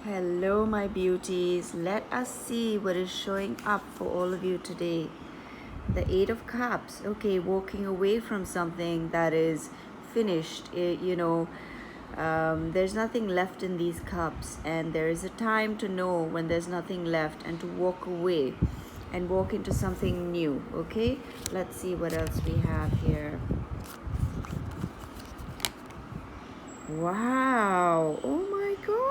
Hello, my beauties. Let us see what is showing up for all of you today. The Eight of Cups. Okay, walking away from something that is finished. There's nothing left in these cups, and there is a time to know when there's nothing left and to walk away and walk into something new. Okay, let's see what else we have here. Wow. Oh my gosh.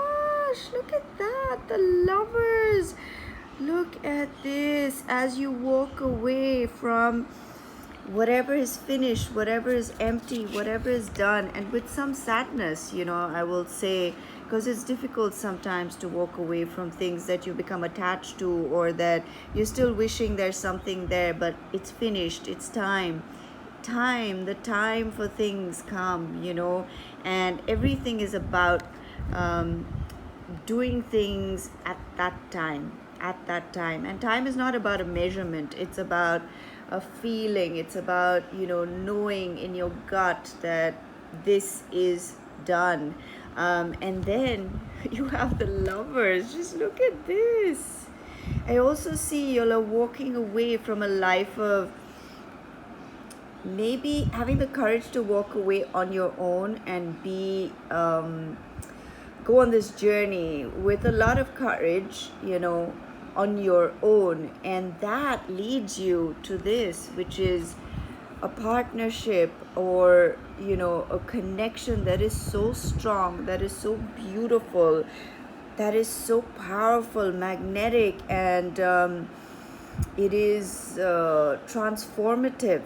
Look at that. The lovers. Look at this as you walk away from whatever is finished, whatever is empty, whatever is done, and with some sadness, I will say, because it's difficult sometimes to walk away from things that you become attached to or that you're still wishing there's something there, but it's finished, it's the time for things come, and everything is about doing things at that time, and time is not about a measurement, it's about a feeling, it's about knowing in your gut that this is done. And then you have the lovers. Just look at this. I also see you're walking away from a life of maybe having the courage to walk away on your own and go on this journey with a lot of courage, on your own, and that leads you to this, which is a partnership or a connection that is so strong, that is so beautiful, that is so powerful, magnetic, and it is transformative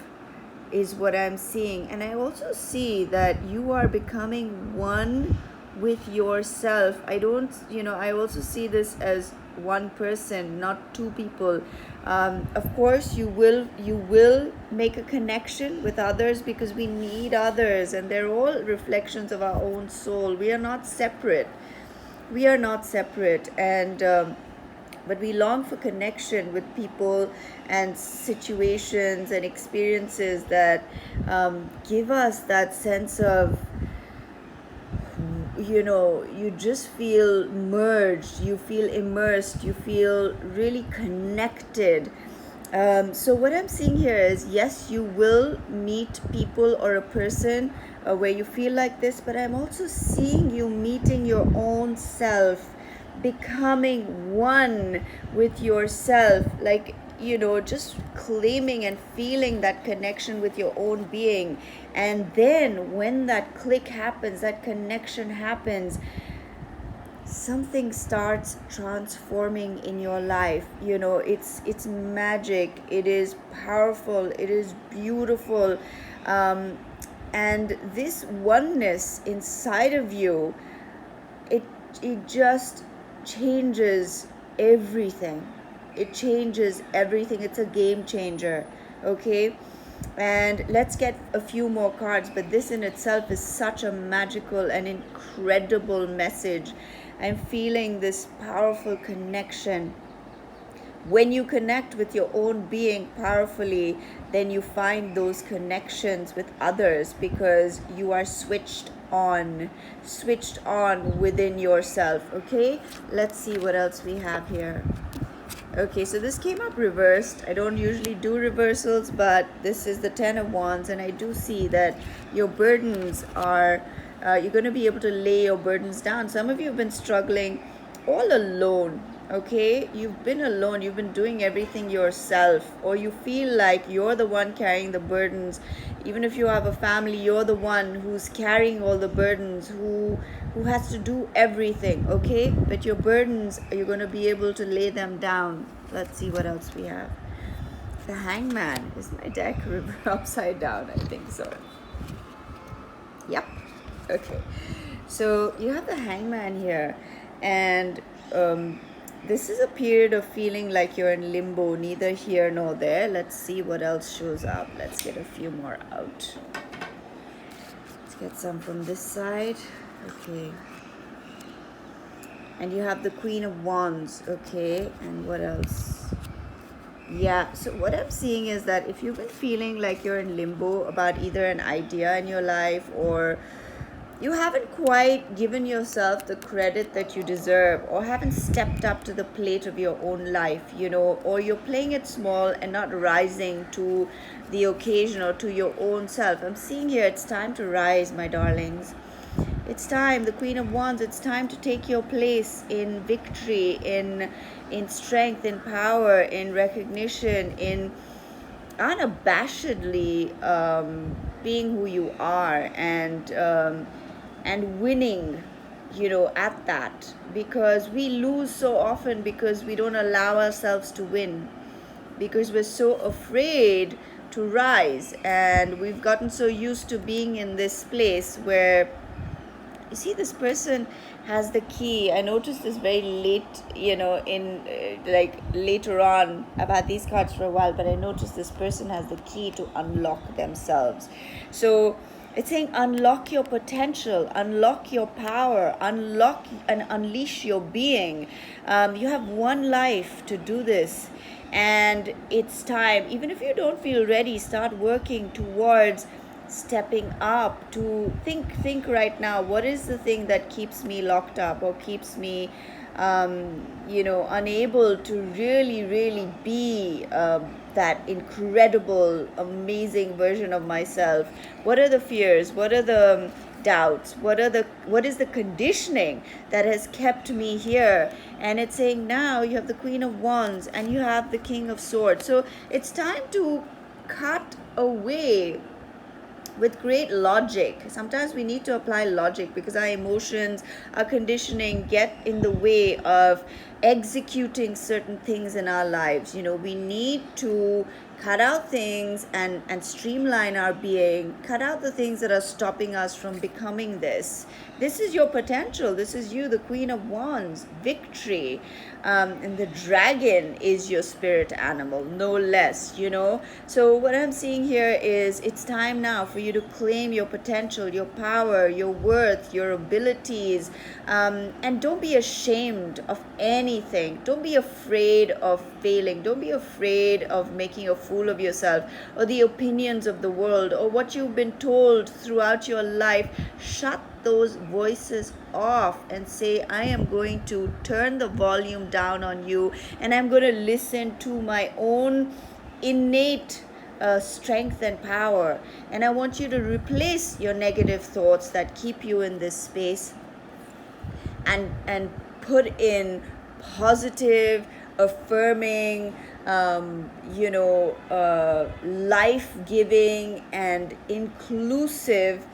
is what I'm seeing. And I also see that you are becoming one with yourself. I also see this as one person, not two people. Of course, you will make a connection with others because we need others, and they're all reflections of our own soul. We are not separate. And but we long for connection with people and situations and experiences that give us that sense of, you just feel merged, you feel immersed, you feel really connected. So what I'm seeing here is, yes, you will meet people or a person where you feel like this, but I'm also seeing you meeting your own self, becoming one with yourself, like, just claiming and feeling that connection with your own being. And then when that click happens, that connection happens, something starts transforming in your life. It's magic, it is powerful, it is beautiful. And this oneness inside of you, it just changes everything. It's a game changer. Okay, and let's get a few more cards, but this in itself is such a magical and incredible message. I'm feeling this powerful connection. When you connect with your own being powerfully, then you find those connections with others because you are switched on within yourself. Okay, let's see what else we have here. Okay, so this came up reversed. I don't usually do reversals, but this is the Ten of Wands, and I do see that your burdens are, you're going to be able to lay your burdens down. Some of you have been struggling all alone. Okay, you've been alone, you've been doing everything yourself, or you feel like you're the one carrying the burdens. Even if you have a family, you're the one who's carrying all the burdens, who has to do everything. Okay, but your burdens, you're going to be able to lay them down. Let's see what else we have. The Hangman. Is my deck upside down? I think so. Yep. Okay, so you have the Hangman here, and this is a period of feeling like you're in limbo, neither here nor there. Let's see what else shows up. Let's get a few more out. Let's get some from this side. Okay. And you have the Queen of Wands. Okay. And what else? Yeah. So what I'm seeing is that if you've been feeling like you're in limbo about either an idea in your life, or you haven't quite given yourself the credit that you deserve, or haven't stepped up to the plate of your own life, or you're playing it small and not rising to the occasion or to your own self. I'm seeing here it's time to rise, my darlings. It's time, the Queen of Wands, it's time to take your place in victory, in strength, in power, in recognition, in unabashedly being who you are, and winning, at that. Because we lose so often because we don't allow ourselves to win, because we're so afraid to rise, and we've gotten so used to being in this place where, you see, this person has the key. I noticed this very late, in like later on. I've had these cards for a while, but I noticed this person has the key to unlock themselves. So it's saying unlock your potential, unlock your power, unlock and unleash your being. You have one life to do this, and it's time. Even if you don't feel ready, start working towards stepping up. To think right now, what is the thing that keeps me locked up, or keeps me unable to really be that incredible, amazing version of myself? What are the fears? What are the doubts? What is the conditioning that has kept me here? And it's saying now you have the Queen of Wands and you have the King of Swords. So it's time to cut away with great logic. Sometimes we need to apply logic because our emotions, our conditioning get in the way of executing certain things in our lives. We need to cut out things and streamline our being, cut out the things that are stopping us from becoming this. This is your potential. This is you, the Queen of Wands, victory. And the dragon is your spirit animal, no less, So what I'm seeing here is it's time now for you to claim your potential, your power, your worth, your abilities. And don't be ashamed of anything. Don't be afraid of failing. Don't be afraid of making a fool of yourself, or the opinions of the world, or what you've been told throughout your life. Shut those voices off and say, I am going to turn the volume down on you, and I'm going to listen to my own innate strength and power. And I want you to replace your negative thoughts that keep you in this space, and put in positive, affirming, life-giving and inclusive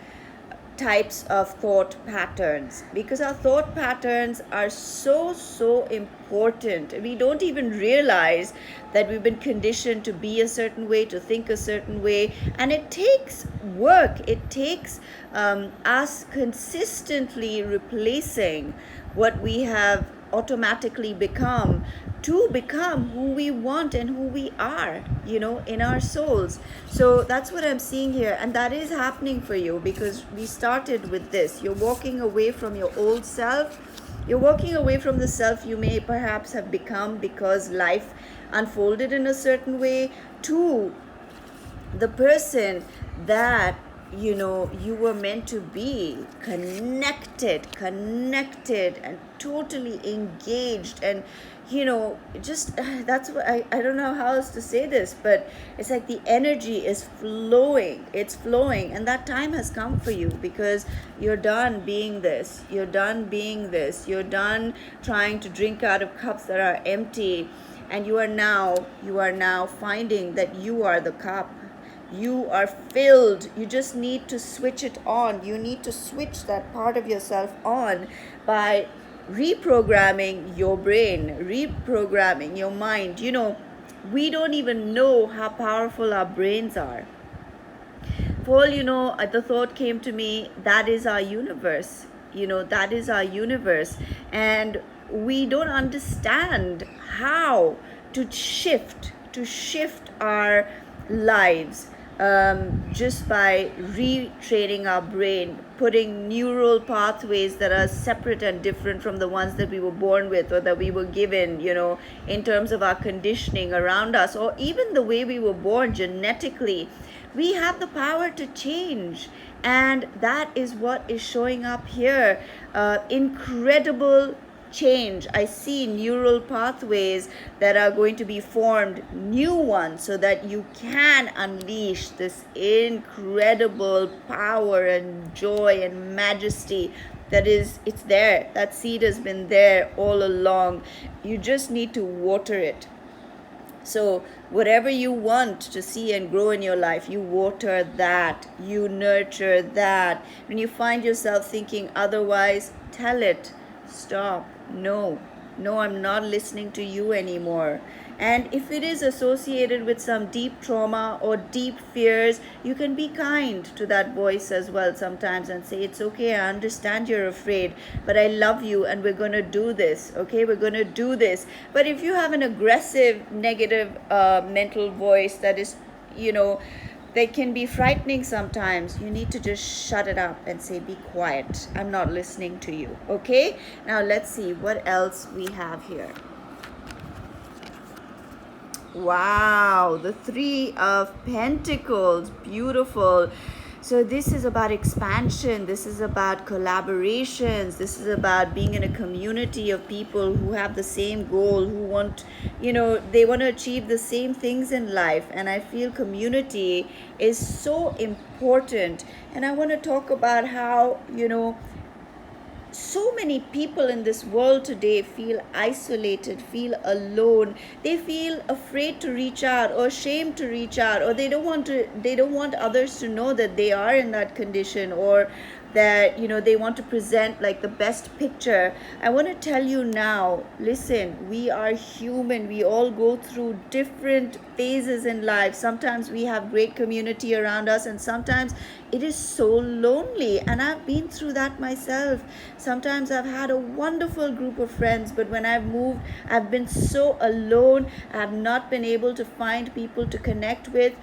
types of thought patterns, because our thought patterns are so important. We don't even realize that we've been conditioned to be a certain way, to think a certain way, and it takes work. It takes us consistently replacing what we have automatically become, to become who we want and who we are, in our souls. So that's what I'm seeing here, and that is happening for you because we started with this. You're walking away from your old self. You're walking away from the self you may perhaps have become because life unfolded in a certain way, to the person that you were meant to be, connected and totally engaged. And just that's what I don't know how else to say this, but it's like the energy is flowing. It's flowing, and that time has come for you because you're done being this. You're done being this. You're done trying to drink out of cups that are empty, and you are now finding that you are the cup. You are filled. You just need to switch it on. You need to switch that part of yourself on by reprogramming your brain, reprogramming your mind. We don't even know how powerful our brains are. Paul, the thought came to me, that is our universe. That is our universe. And we don't understand how to shift our lives. just by retraining our brain, putting neural pathways that are separate and different from the ones that we were born with or that we were given, in terms of our conditioning around us, or even the way we were born genetically. We have the power to change, and that is what is showing up here. Incredible change. I see neural pathways that are going to be formed, new ones, so that you can unleash this incredible power and joy and majesty that is, it's there. That seed has been there all along. You just need to water it. So whatever you want to see and grow in your life, you water that, you nurture that. When you find yourself thinking otherwise, tell it, stop, no, I'm not listening to you anymore. And if it is associated with some deep trauma or deep fears, you can be kind to that voice as well sometimes and say, it's okay, I understand you're afraid, but I love you and we're going to do this, okay? We're going to do this. But if you have an aggressive, negative mental voice that is, they can be frightening sometimes, you need to just shut it up and say, be quiet, I'm not listening to you, okay? Now let's see what else we have here. Wow, the Three of Pentacles, beautiful. So this is about expansion, this is about collaborations, this is about being in a community of people who have the same goal, who want, they want to achieve the same things in life. And I feel community is so important. And I want to talk about how, so many people in this world today feel isolated, feel alone. They feel afraid to reach out or ashamed to reach out, or they don't want others to know that they are in that condition, or that they want to present like the best picture. I want to tell you now, listen, we are human. We all go through different phases in life. Sometimes we have great community around us, and sometimes it is so lonely, and I've been through that myself. Sometimes I've had a wonderful group of friends, but when I've moved, I've been so alone. I've not been able to find people to connect with.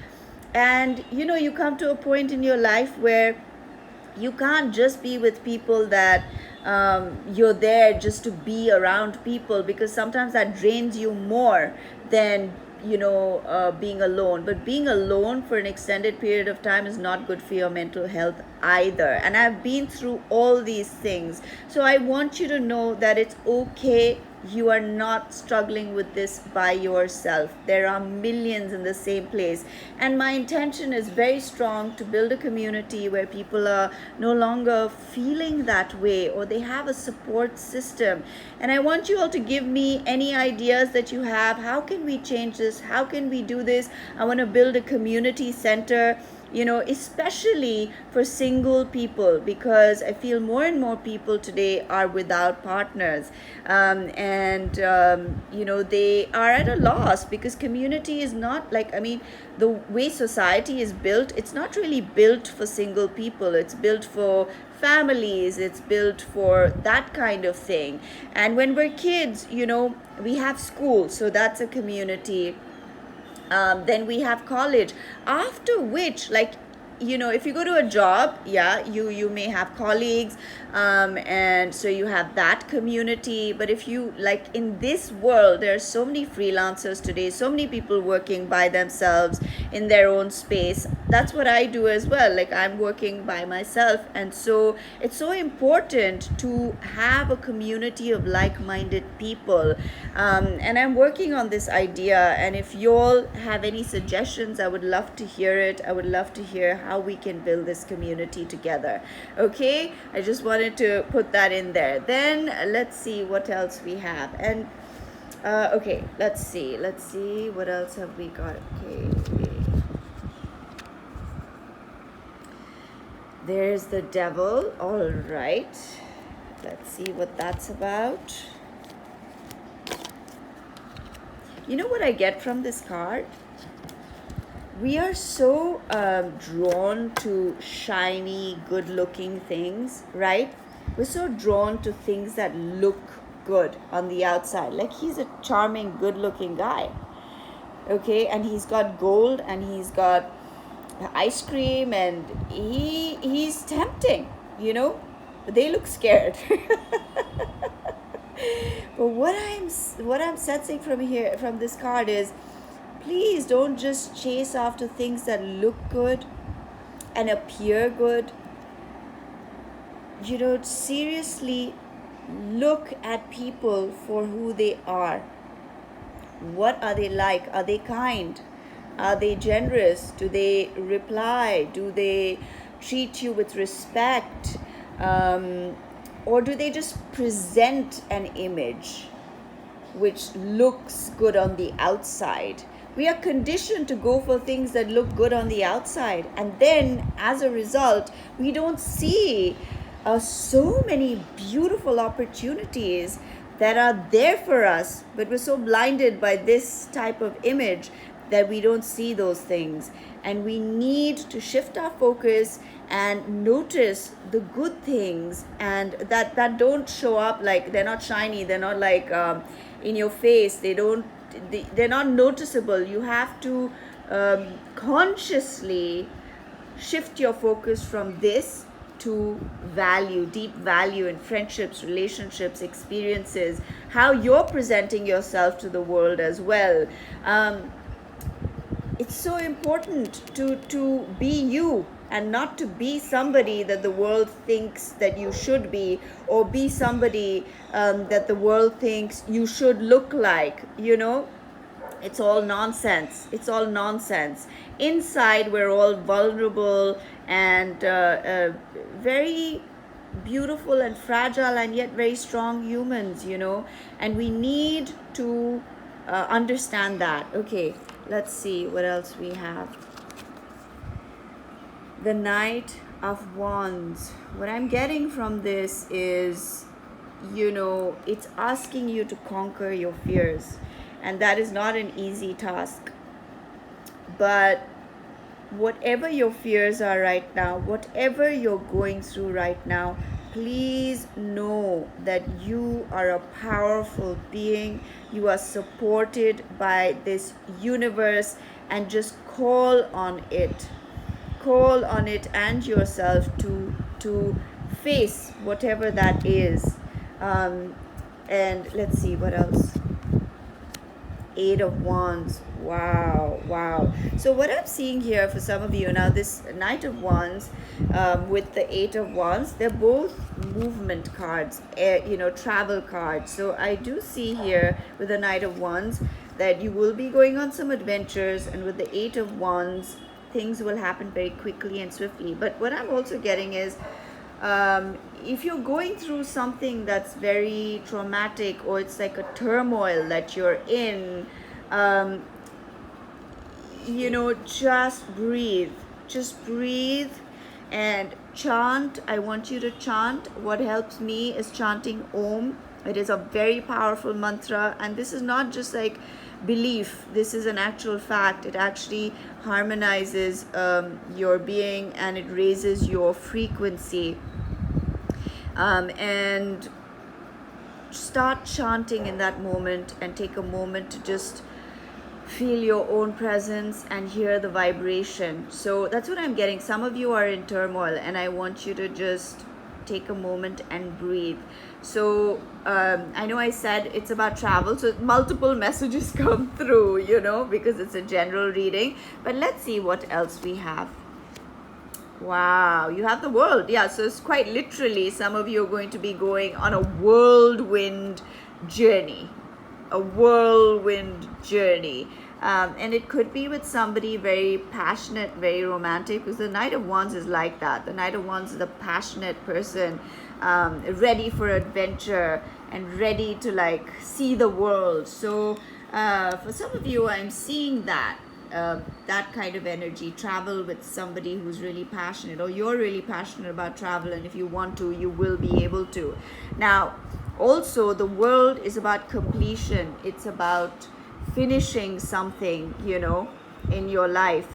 And you come to a point in your life where you can't just be with people that you're there just to be around people, because sometimes that drains you more than being alone. But being alone for an extended period of time is not good for your mental health either. And I've been through all these things, so I want you to know that it's okay. You are not struggling with this by yourself. There are millions in the same place. And my intention is very strong to build a community where people are no longer feeling that way, or they have a support system. And I want you all to give me any ideas that you have. How can we change this? How can we do this? I want to build a community center, especially for single people, because I feel more and more people today are without partners, and they are at a loss, because community is not the way society is built. It's not really built for single people. It's built for families. It's built for that kind of thing. And when we're kids, we have school, so that's a community. Then we have college, after which, if you go to a job, you may have colleagues, and so you have that community. But if you, in this world, there are so many freelancers today, so many people working by themselves in their own space. That's what I do as well. I'm working by myself, and so it's so important to have a community of like-minded people, and I'm working on this idea. And if you all have any suggestions, I would love to hear it. I would love to hear how we can build this community together. Okay, I just wanted to put that in there. Then let's see what else we have. And okay, let's see what else have we got. Okay, there's the Devil. All right, let's see what that's about. You know what I get from this card? We are so drawn to shiny, good-looking things, right? We're so drawn to things that look good on the outside. He's a charming, good-looking guy, okay? And he's got gold, and he's got ice cream, and he's tempting, you know, but they look scared. But what I'm sensing from here, from this card, is please don't just chase after things that look good and appear good. You know, seriously look at people for who they are. What are they like? Are they kind? Are they generous? Do they reply? Do they treat you with respect? Or do they just present an image which looks good on the outside? We are conditioned to go for things that look good on the outside, and then as a result, we don't see so many beautiful opportunities that are there for us, but we're so blinded by this type of image that we don't see those things. And we need to shift our focus and notice the good things, and that don't show up, like they're not shiny, they're not like in your face, they're not noticeable. You have to consciously shift your focus from this to value, deep value in friendships, relationships, experiences, how you're presenting yourself to the world as well. It's so important to be you, and not to be somebody that the world thinks that you should be, or be somebody that the world thinks you should look like, you know. It's all nonsense. It's all nonsense. Inside, we're all vulnerable and very beautiful and fragile, and yet very strong humans, you know. And we need to understand that. Okay, let's see what else we have. The Knight of Wands. What I'm getting from this is, you know, it's asking you to conquer your fears. And that is not an easy task. But whatever your fears are right now, whatever you're going through right now, please know that you are a powerful being. You are supported by this universe, and just call on it. Call on it and yourself to face whatever that is. And let's see what else. Eight of Wands. Wow. So what I'm seeing here for some of you now, this Knight of Wands with the Eight of Wands, they're both movement cards, you know, travel cards. So I do see here with the Knight of Wands that you will be going on some adventures, and with the Eight of Wands, things will happen very quickly and swiftly. But what I'm also getting is, if you're going through something that's very traumatic, or it's like a turmoil that you're in, you know, just breathe and chant. I want you to chant. What helps me is chanting Om. It is a very powerful mantra, and this is not just like belief. This is an actual fact. It actually harmonizes your being, and it raises your frequency. And start chanting in that moment, and take a moment to just feel your own presence and hear the vibration. So that's what I'm getting. Some of you are in turmoil, and I want you to just take a moment and breathe. So I know I said it's about travel, so multiple messages come through, you know, because it's a general reading. But let's see what else we have. Wow, you have the world. Yeah, so it's quite literally, some of you are going to be going on a whirlwind journey. A whirlwind journey. And it could be with somebody very passionate, very romantic, because the Knight of Wands is like that. The Knight of Wands is a passionate person, ready for adventure and ready to like see the world. So for some of you, I'm seeing that. That kind of energy. Travel with somebody who's really passionate, or you're really passionate about travel, and if you want to, you will be able to. Now, also, the world is about completion. It's about finishing something, you know, in your life.